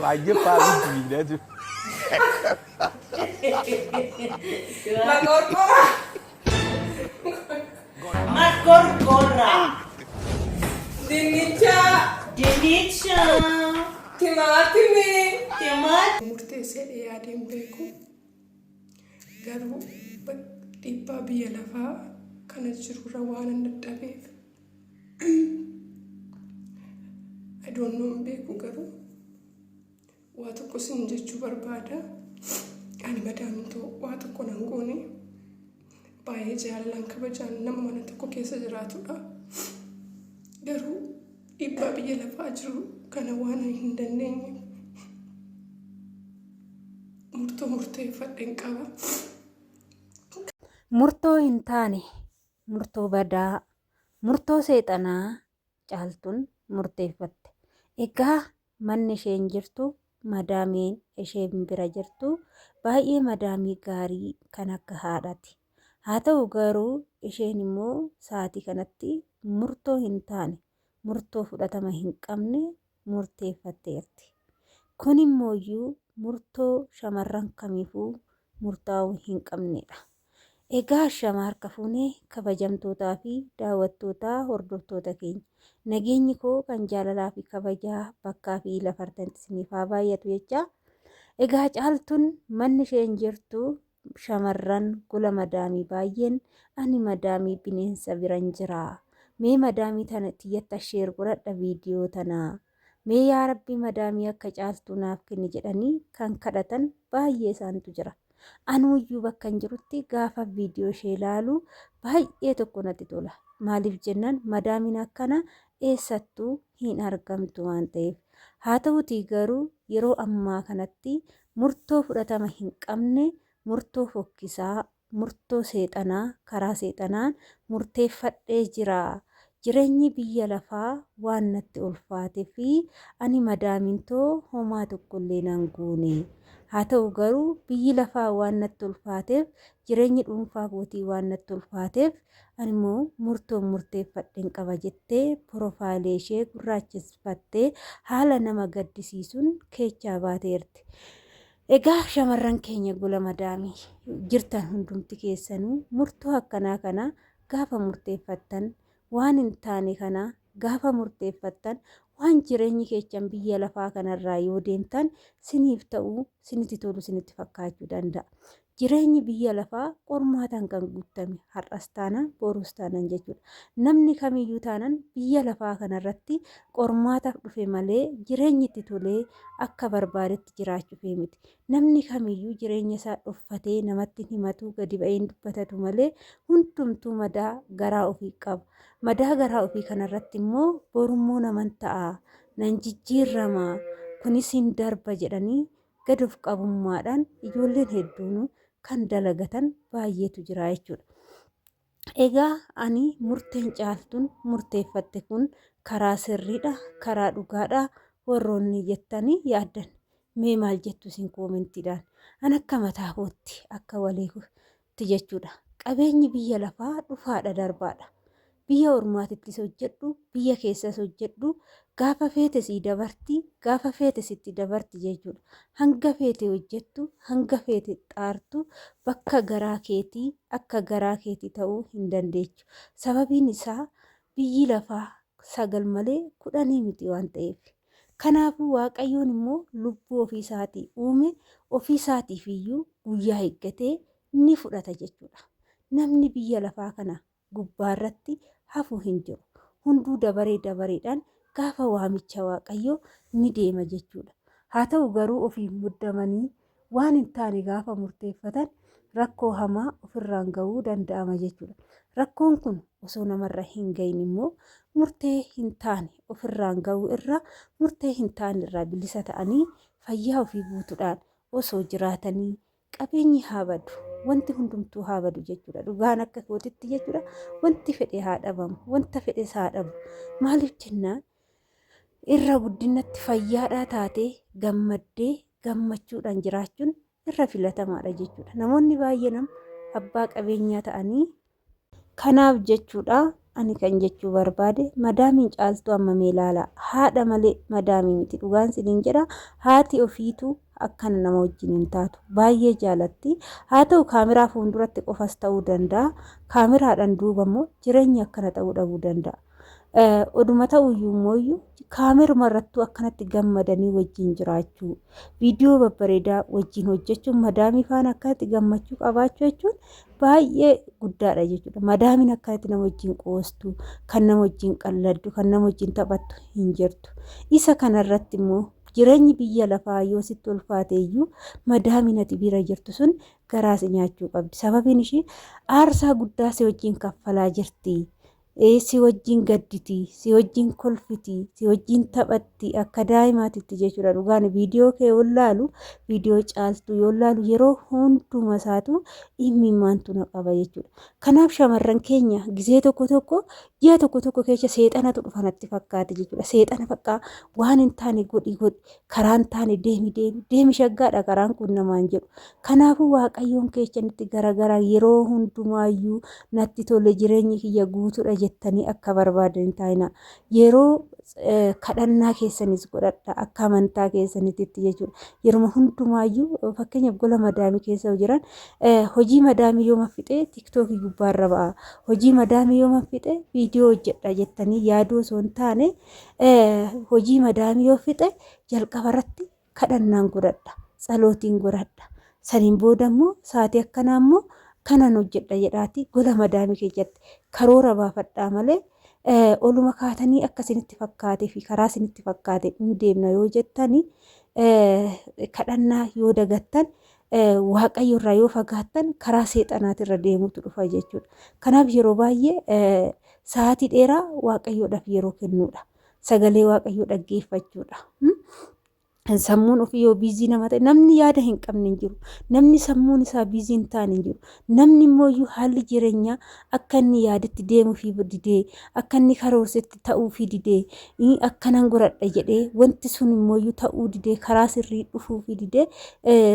Baay'ee faamii diinaa jiru. Magorgora. Dinnicha. Dinnicha. Timaatimi. Timaat. Murteessee yaadeen beeku garuu dhiibbaa biyya lafaa kana jirurra waan hin dadhabeef adoonnoon beeku garuu waa tokko sin jechuu barbaada. Ani madaamtoo waa tokko nan goone baay'ee jaalalaan kabajaan nama mana tokko keessa jiraatudha. Garuu dhiibbaa biyya lafaa jiru kana waan hin dandeenye murtoo murteeffadheen qaba. Murtoo hin taane, murtoo badaa, murtoo seexanaa caaltuun murteeffatte. Egaa manni isheen jirtu madaamiin isheen bira jirtu baay'ee madaamii gaarii kan akka haadhaati. Haa ta'u garuu isheen immoo sa'aatii kanatti murtoo hin taane, murtoo fudhatama hin qabne murteeffatteerti. Kun immoo murtoo shamarran kamiifuu murtaa'uu hin qabnedha. Egaa shama harka fuunee kabajamtootaa fi daawwattootaa hordoftoota keenya nageenyi koo kan jaalalaa fi kabajaa bakkaa fi lafarratti isiniif haa baay'atu jecha. Egaa caaltuun manni isheen jirtu shamarran gola madaamii baay'een ani madaamii bineensa biran jira. Mee madaamii tana xiyyata sheer godhadha viidiyoo tanaa. Mee yaa rabbii madaamii akka caaltuu naaf kenni jedhanii kan kadhatan baay'ee isaantu jira. Anuuyyuu bakka hin jirutti gaafa viidiyoo ishee ilaalu baay'ee tokko natti tola. Maaliif jennaan madaamiin akkana eessattuu hin argamtu waan ta'eef. Haa ta'utii garuu yeroo ammaa kanatti murtoo fudhatama hin qabne, murtoo fokkisaa, murtoo seexanaa, karaa seexanaan murteeffadhee jira. Jireenyi biyya lafaa waan natti ulfaatee fi ani madaamintoo homaa tokkollee nan goone. Haa ta'u garuu biyyi lafaa waan natti ulfaateef, jireenyi dhuunfaa kootii waan natti ulfaateef ani immoo murtoo murteeffadheen qaba jettee piroofaayilii ishee gurraachesfattee haala nama gaddisiisuun keechaa baateerti. Egaa shamarran keenya gola madaamii jirtan hundumti keessanuu murtoo akkanaa kana gaafa murteeffattan waan hin taane kana gaafa murteeffattan waan jireenyi keessan biyya lafaa kanarraa yoo deemtan siniif ta'uu sinitti tolu sinitti fakkaachuu danda'a. Jireenyi biyya lafaa qormaataan kan guutame har'as taanaan boruus taanaan jechuudha. Namni kamiyyuu taanaan biyya lafaa kanarratti qormaataaf dhufe malee jireenyi itti tolee akka barbaadetti jiraachuu miti. Namni kamiyyuu jireenya isaa dhuffatee namatti himatu gadi ba'een dubbatatu malee hundumtuu madaa garaa ofii qaba. Madaa garaa ofii kanarratti immoo borummoo naman ta'a, nan jijjiirrama, kunis hin darba jedhanii gad of qabummaadhaan ijoolleen hedduun kan dalagatan baay'eetu jira jechuudha. Egaa ani murteen caaltuun murteeffatte kun karaa sirriidha, karaa dhugaadha warroonni jettanii yaaddan. Mee maal jettu isin koomentiidhaan? An akka mataa kootti akka waliitti jechuudha. Qabeenyi biyya lafaa dhufaadha darbaadha. Biyya ormaatittis hojjedhu, biyya keessas hojjedhu, gaafa feete sii dabarti, gaafa feete sitti dabarti jechuudha. Hanga feete hojjettu, hanga feete xaartu, bakka garaa keetii akka garaa keetii ta'uu hin dandeechu. Sababiin isaa biyyi lafaa 9 malee 10 miti waan ta'eef. Kanaafuu Waaqayyoon immoo lubbuu ofii isaatii uume ofii isaatiif iyyuu guyyaa eeggatee ni fudhata jechuudha. Namni biyya lafaa kana gubbaarratti hafuu hin jiru. Hunduu dabareedhaan gaafa waamicha Waaqayyoo ni deema jechuudha. Haa ta'u garuu ofiin muddamanii waan hin taane gaafa murteeffatan rakkoo hamaa ofirraan gahuu danda'ama jechuudha. Rakkoon kun osoo namarra hin gahin immoo murtee hin taane ofirraan gahuu irra murtee hin taane irraa bilisa ta'anii fayyaa ofii guutuudhaan osoo jiraatanii qabeenyi haa badu. Wanti hundumtuu haa badu jechuudha. Dhugaan akka kootitti jechuudha. Wanti fedhe haa dhabamu, wanta fedhes haa dhabu. Maaliif jennaan irra guddinatti fayyaadhaa taatee gammaddee gammachuudhaan jiraachuun irra filatamaadha jechuudha. Namoonni baay'een abbaa qabeenyaa ta'anii kanaaf jechuudha ani kan jechuu barbaade madaamiin caaltuu amma mee ilaala haadha malee madaamii miti dhugaan siniin jedha haati ofiitu akkana nama wajjin hin taatu baay'ee jaalatti haa ta'u kaameraa fuulduratti qofas ta'uu danda'a kaameraadhaan duuba immoo jireenya akkana ta'uu dhabuu danda'a. Oduma ta'uyyuu immoo kaameruma irrattuu akkanatti gammadanii wajjin jiraachuu viidiyoo babbareedaa wajjin hojjechuun madaamii faana akkanatti gammachuu qabaachuu jechuun baay'ee guddaadha jechuudha. Madaamiin akkanatti nama wajjin qoostu kan nama wajjin qalladdu kan nama wajjin taphattu hin jirtu. Isa kanarratti immoo jireenyi biyya lafaa yoo sitti ulfaate iyyuu madaamiin ati bira jirtu sun garaas nyaachuu qabdi. Sababiin ishii aarsaa guddaa si wajjin kaffalaa jirti. Si wajjin gadditi, si wajjin kolfiti, si wajjin taphatti akka daa'imaatitti jechuudha. Dhugaan viidiyoo kee yoo ilaalu viidiyoo caaltuu yoo ilaalu yeroo hunduma isaatu imimmaantu na qaba jechuudha. Kanaaf shamarran keenya gizee tokko ji'a tokko keessa seexanatu dhufa natti fakkaate jechuudha. Seexana fakkaa waan hin taane godhi karaan taane deemi shaggaadha karaan kun namaan jedhu. Kanaafuu waaqayyoon keessanitti garagara yeroo hundumaayyuu natti tole jireenyi kiyya guutuudha jettanii akka barbaadan taa'ina. Yeroo kadhannaa keessanis godhadha akka amantaa keessanitti jechuudha. Yeroo hundumaayyuu fakkeenyaaf gola madaamii keessa jiran hojii madaamii yoo maffixee tiktookii gubbaarra ba'a. Hojii madaamii yoo maffixee viidiyoo hojjedha jettanii yaaduu osoo hin taane hojii madaamii yoo fixe jalqabarratti kadhannaan godhadha. Tsalootiin godhadha. Saniin booda immoo saatii akkanaa immoo kanan hojjedha jedhaati gola madaamii keessatti karoora baafadhaa malee oluma kaatanii akka isinitti fakkaatee fi karaa isinitti fakkaate hin deemna yoo jettanii kadhannaa yoo dagattan waaqayyo irraa yoo fagaattan karaa seexanaatirra deemutu dhufa jechuudha. Kanaaf yeroo baay'ee sa'aatii dheeraa waaqayyoodhaaf yeroo kennuudha. Sagalee waaqayyoo dhaggeeffachuudha. Sammuun ofii yoo biizii nama ta'e namni yaada hin qabne hin jiru. Namni sammuun isaa biizii hin taane hin jiru. Namni immoo haalli jireenyaa akka inni yaadatti deemuu fi didee akka inni karoorsetti ta'uu fi didee akkanan godhadha jedhee wanti sun immoo ta'uu didee karaa sirrii dhufuu fi didee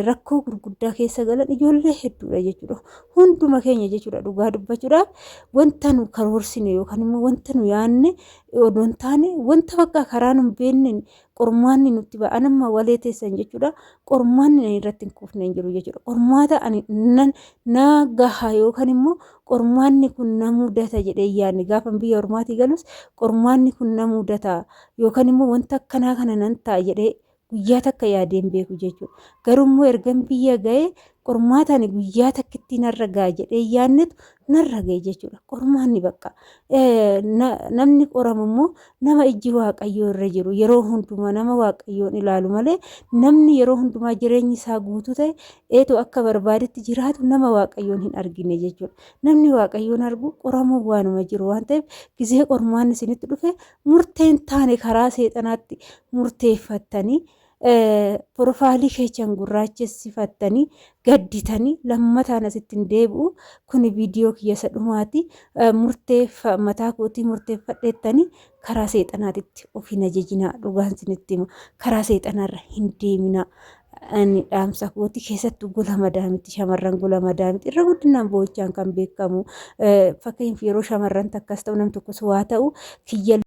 rakkoo gurguddaa keessa galan ijoollee hedduudha jechuudha. Hunduma keenya jechuudha dhugaa dubbachuudhaaf wanta nu karoorsine yookaan immoo wanta nu yaanne odoon taane wanta bakka karaa nu beenne qormaanni nutti ba'an amma walee teessan jechuudha. Qormaanni irratti hin kufne hin jiru jechuudha. Qormaata na gaha yookaan immoo qormaanni kun na mudata jedhee yaadne gaafa biyya ormaatii galus qormaanni kun na mudata yookaan immoo wanta akkanaa kana nan ta'a jedhee guyyaa takka yaadeen beeku jechuudha. Garuu ergan biyya ga'ee qormaataan guyyaa takkitti narra ga'a jedhee yaadnetu narra ga'e jechuudha. Qormaanni bakka namni qoramu immoo nama ijji waaqayyoo irra jiru yeroo hundumaa nama waaqayyoon ilaalu malee namni yeroo hundumaa jireenyi isaa guutuu ta'e eetu akka barbaadetti jiraatu nama waaqayyoon hin argine jechuudha. Namni waaqayyoon argu qoramuu waanuma jiru waan ta'eef gizee qormaanni isinitti dhufe murteen taane karaa seexanaatti murteeffattanii Profailii keechan gurraachessifattanii gadditanii lammataan asitti hin deebi'u. Kun viidiyoo kiyya sadhumaati. Mataa kootii murteeffadheettanii karaa seexanaatitti of hin ajajinaa. Dhugaan isinitti hima. Karaa seexanarra hin deeminaa. Ani dhaamsa kooti keessattuu gola madaamitti shamarran gola madaamitti irra guddinaan boo'ichaan kan beekamu. Fakkeenyaaf yeroo shamarran takkas ta'u nam tokkos waa ta'u kiyya